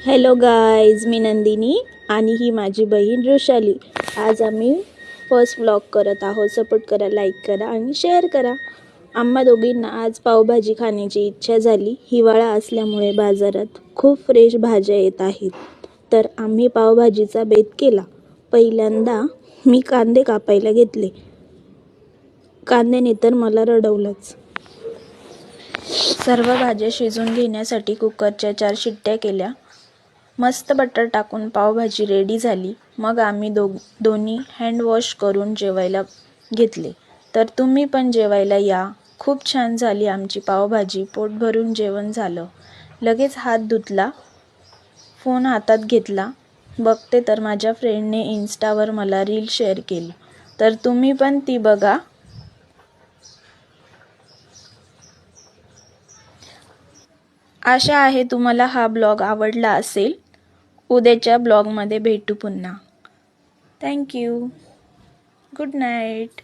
Hello guys, मी नंदिनी आणि ही माझी बहीण ऋषाली. आज आम्ही फर्स्ट व्लॉग करत आहोत. सपोर्ट करा, लाईक करा आणि शेअर करा. आम्हा दोघींना आज पावभाजी खाण्याची इच्छा झाली. हिवाळा असल्यामुळे बाजारात खूप फ्रेश भाज्या येत आहेत, तर आम्ही पावभाजीचा बेत केला. पहिल्यांदा मी कांदे कापायला घेतले. कांद्याने तर मला रडवलंच. सर्व भाज्या शिजवून घेण्यासाठी कुकरच्या 4 शिट्ट्या केल्या. मस्त बटर टाकून पावभाजी रेडी झाली. मग आम्ही दोन्ही हँडवॉश करून जेवायला घेतले. तर तुम्ही पण जेवायला या. खूप छान झाली आमची पावभाजी. पोट भरून जेवण झालं. लगेच हात धुतला, फोन हातात घेतला. बघते तर माझ्या फ्रेंडने इन्स्टावर मला रील शेअर केली, तर तुम्ही पण ती बघा. आशा आहे तुम्हाला हा ब्लॉग आवडला असेल. उद्याच्या ब्लॉगमध्ये भेटू पुन्हा. थँक्यू. Good night.